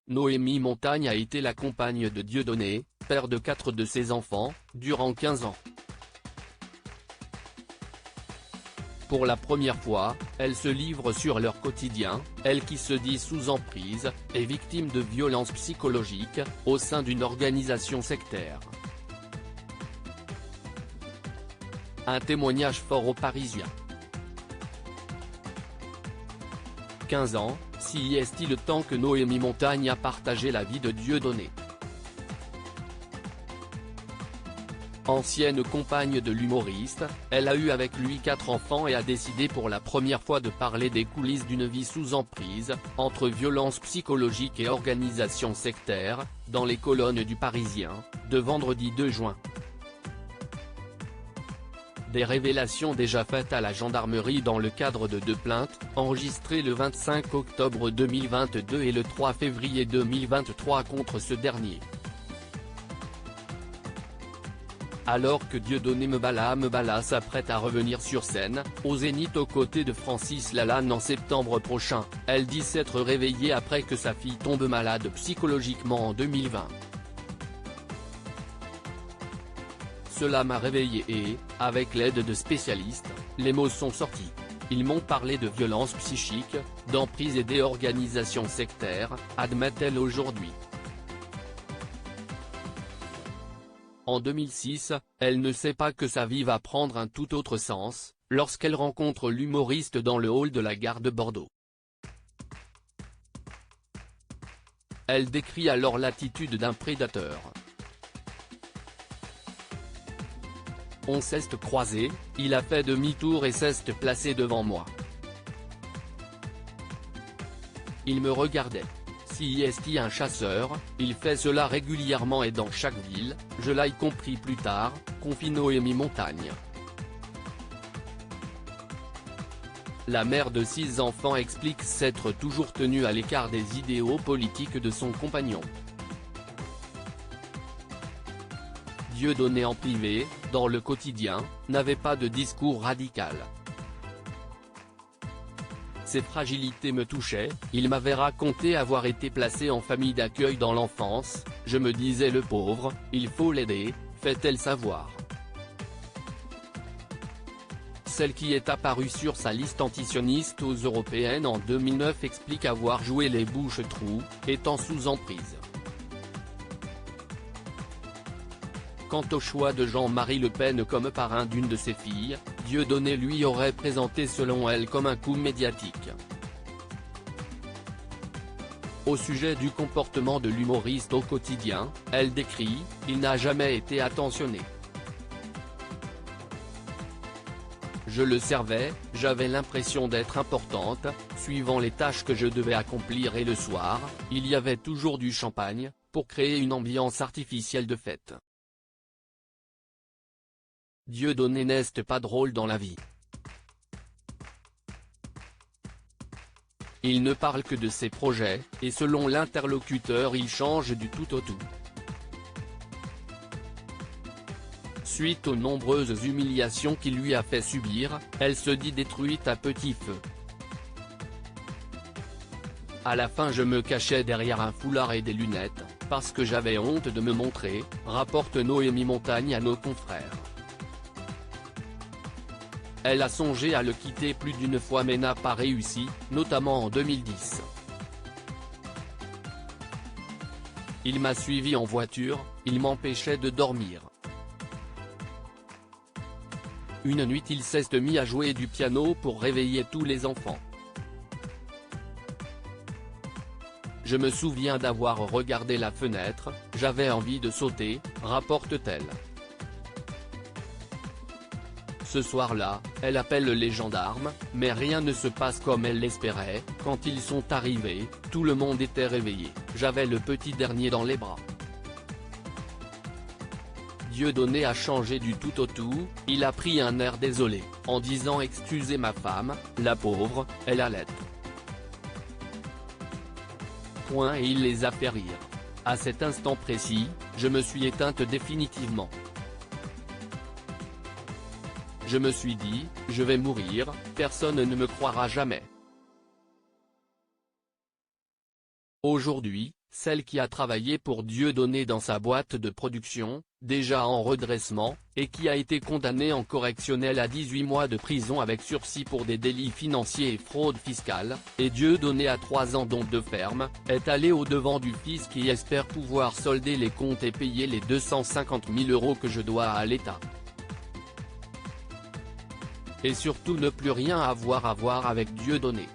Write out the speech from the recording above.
Noémie Montagne a été la compagne de Dieudonné, père de 4 de ses enfants, durant 15 ans. Pour la première fois, elle se livre sur leur quotidien, elle qui se dit sous emprise, et victime de violences psychologiques, au sein d'une organisation sectaire. Un témoignage fort aux Parisiens. 15 ans, si est-il le temps que Noémie Montagne a partagé la vie de Dieudonné. Ancienne compagne de l'humoriste, elle a eu avec lui 4 enfants et a décidé pour la première fois de parler des coulisses d'une vie sous emprise, entre violences psychologiques et organisation sectaire, dans les colonnes du Parisien, de vendredi 2 juin. Des révélations déjà faites à la gendarmerie dans le cadre de 2 plaintes, enregistrées le 25 octobre 2022 et le 3 février 2023 contre ce dernier. Alors que Dieudonné Mbala s'apprête à revenir sur scène, au Zénith aux côtés de Francis Lalanne en septembre prochain, elle dit s'être réveillée après que sa fille tombe malade psychologiquement en 2020. Cela m'a réveillée et, avec l'aide de spécialistes, les mots sont sortis. Ils m'ont parlé de violence psychique, d'emprise et d'organisation sectaire, admet-elle aujourd'hui. En 2006, elle ne sait pas que sa vie va prendre un tout autre sens, lorsqu'elle rencontre l'humoriste dans le hall de la gare de Bordeaux. Elle décrit alors l'attitude d'un prédateur. On s'est croisé, il a fait demi-tour et s'est placé devant moi. Il me regardait. Si est un chasseur, il fait cela régulièrement et dans chaque ville, je l'ai compris plus tard, confie Noémie Montagne. La mère de 6 enfants explique s'être toujours tenue à l'écart des idéaux politiques de son compagnon. Dieudonné en privé, dans le quotidien, n'avait pas de discours radical. Ses fragilités me touchaient, il m'avait raconté avoir été placé en famille d'accueil dans l'enfance, je me disais le pauvre, il faut l'aider, fait-elle savoir. Celle qui est apparue sur sa liste antisioniste aux européennes en 2009 explique avoir joué les bouches-trous, étant sous emprise. Quant au choix de Jean-Marie Le Pen comme parrain d'une de ses filles, Dieudonné lui aurait présenté selon elle comme un coup médiatique. Au sujet du comportement de l'humoriste au quotidien, elle décrit « Il n'a jamais été attentionné. Je le servais, j'avais l'impression d'être importante, suivant les tâches que je devais accomplir et le soir, il y avait toujours du champagne, pour créer une ambiance artificielle de fête. » Dieudonné n'est pas drôle dans la vie. Il ne parle que de ses projets, et selon l'interlocuteur il change du tout au tout. Suite aux nombreuses humiliations qu'il lui a fait subir, elle se dit détruite à petit feu. À la fin je me cachais derrière un foulard et des lunettes, parce que j'avais honte de me montrer, rapporte Noémie Montagne à nos confrères. Elle a songé à le quitter plus d'une fois mais n'a pas réussi, notamment en 2010. Il m'a suivi en voiture, il m'empêchait de dormir. Une nuit il s'est mis à jouer du piano pour réveiller tous les enfants. Je me souviens d'avoir regardé la fenêtre, j'avais envie de sauter, rapporte-t-elle. Ce soir-là, elle appelle les gendarmes, mais rien ne se passe comme elle l'espérait, quand ils sont arrivés, tout le monde était réveillé, j'avais le petit dernier dans les bras. Dieudonné a changé du tout au tout, il a pris un air désolé, en disant « Excusez ma femme, la pauvre, elle allait. » Et il les a fait rire. À cet instant précis, je me suis éteinte définitivement. Je me suis dit, je vais mourir, personne ne me croira jamais. Aujourd'hui, celle qui a travaillé pour Dieudonné dans sa boîte de production, déjà en redressement, et qui a été condamnée en correctionnelle à 18 mois de prison avec sursis pour des délits financiers et fraude fiscale, et Dieudonné à 3 ans donc de ferme, est allée au-devant du fils qui espère pouvoir solder les comptes et payer les 250 000 € que je dois à l'État. Et surtout ne plus rien avoir à voir avec Dieudonné.